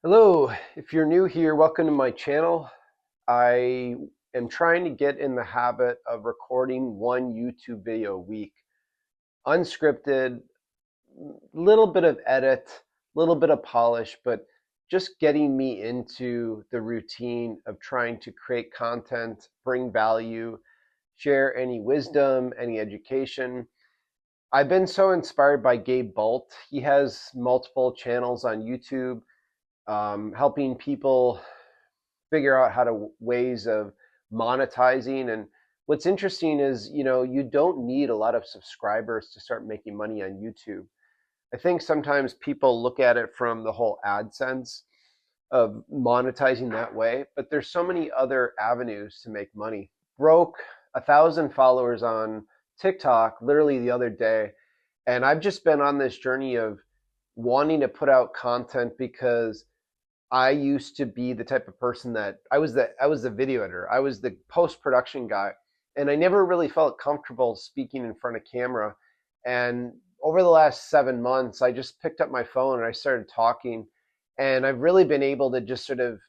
Hello, if you're new here, welcome to my channel. I am trying to get in the habit of recording one YouTube video a week, unscripted, little bit of edit, little bit of polish, but just getting me into the routine of trying to create content, bring value, share any wisdom, any education. I've been so inspired by Gabe Bolt. He has multiple channels on YouTube, helping people figure out how to ways of monetizing. And what's interesting is, you don't need a lot of subscribers to start making money on YouTube. I think sometimes people look at it from the whole AdSense of monetizing that way, but there's so many other avenues to make money. Broke 1,000 followers on TikTok literally the other day, and I've just been on this journey of wanting to put out content because I used to be the type of person that I was the video editor. I was the post-production guy, and I never really felt comfortable speaking in front of camera. And over the last 7 months, I just picked up my phone and I started talking, and I've really been able to just sort of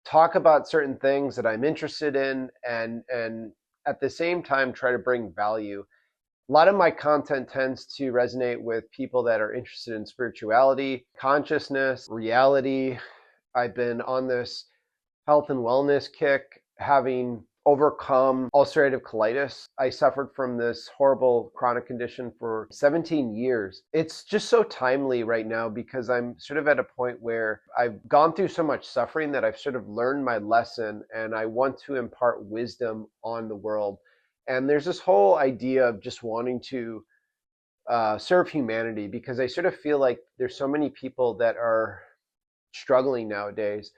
talk about certain things that I'm interested in, and at the same time try to bring value. A lot of my content tends to resonate with people that are interested in spirituality, consciousness, reality. I've been on this health and wellness kick, having overcome ulcerative colitis. I suffered from this horrible chronic condition for 17 years. It's just so timely right now because I'm sort of at a point where I've gone through so much suffering that I've sort of learned my lesson, and I want to impart wisdom on the world. And there's this whole idea of just wanting to serve humanity, because I sort of feel like there's so many people that are struggling nowadays,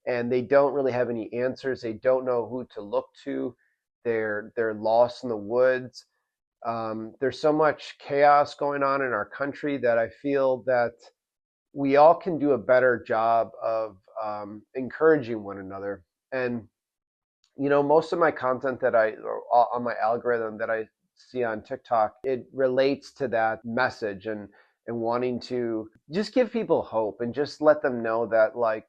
and they don't really have any answers. They don't know who to look to. They're lost in the woods. There's so much chaos going on in our country that I feel that we all can do a better job of encouraging one another. And most of my content that or on my algorithm that I see on TikTok, it relates to that message, and wanting to just give people hope and just let them know that, like,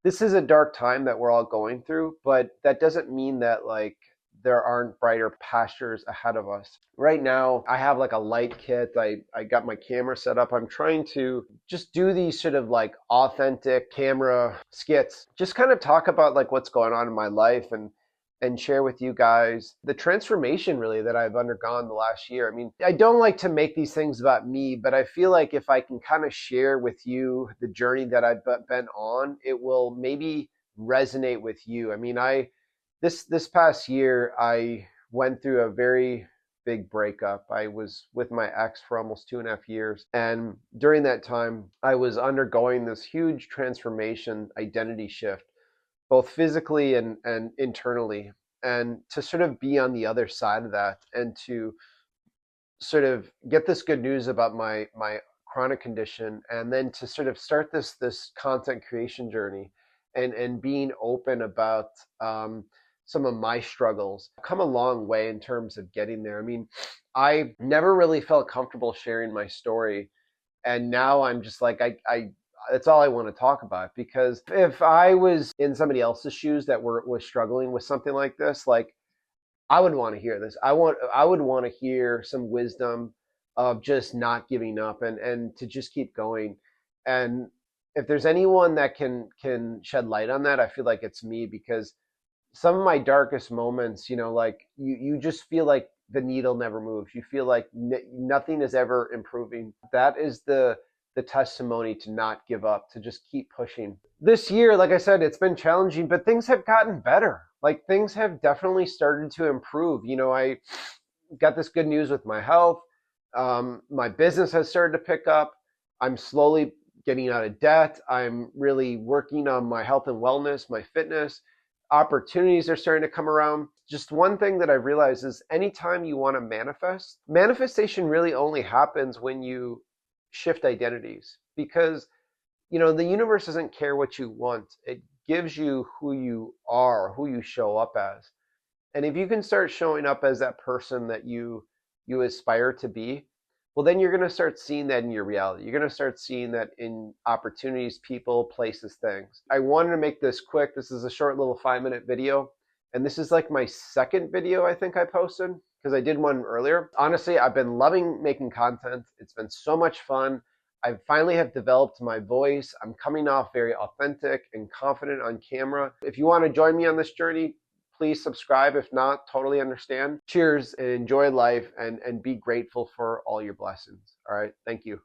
this is a dark time that we're all going through, but that doesn't mean that, like, there aren't brighter pastures ahead of us. Right now, I have like a light kit. I got my camera set up. I'm trying to just do these sort of like authentic camera skits, just kind of talk about like what's going on in my life, and share with you guys the transformation really that I've undergone the last year. I mean, I don't like to make these things about me, but I feel like if I can kind of share with you the journey that I've been on, it will maybe resonate with you. I mean, this past year I went through a very big breakup. I was with my ex for almost 2.5 years, and during that time I was undergoing this huge transformation, identity shift, both physically and internally. And to sort of be on the other side of that, and to sort of get this good news about my chronic condition, and then to sort of start this content creation journey, and being open about some of my struggles, I've come a long way in terms of getting there. I mean, I never really felt comfortable sharing my story, and now I'm just like, I that's all I want to talk about. Because if I was in somebody else's shoes that was struggling with something like this, like, I would want to hear this. I would want to hear some wisdom of just not giving up, and to just keep going. And if there's anyone that can shed light on that, I feel like it's me. Because some of my darkest moments, like, you just feel like the needle never moves. You feel like nothing is ever improving. That is the testimony to not give up, to just keep pushing. This year, like I said, it's been challenging, but things have gotten better. Like, things have definitely started to improve. I got this good news with my health. My business has started to pick up. I'm slowly getting out of debt. I'm really working on my health and wellness, my fitness. Opportunities are starting to come around. Just one thing that I've realized is, anytime you want to manifest, manifestation really only happens when you shift identities. Because the universe doesn't care what you want. It gives you who you are, who you show up as. And if you can start showing up as that person that you aspire to be, well, then you're going to start seeing that in your reality. You're going to start seeing that in opportunities, people, places, things. I wanted to make this quick. This is a short little 5-minute video. And this is like my second video I think I posted, because I did one earlier. Honestly, I've been loving making content. It's been so much fun. I finally have developed my voice. I'm coming off very authentic and confident on camera. If you want to join me on this journey, please subscribe. If not, totally understand. Cheers and enjoy life, and be grateful for all your blessings. All right. Thank you.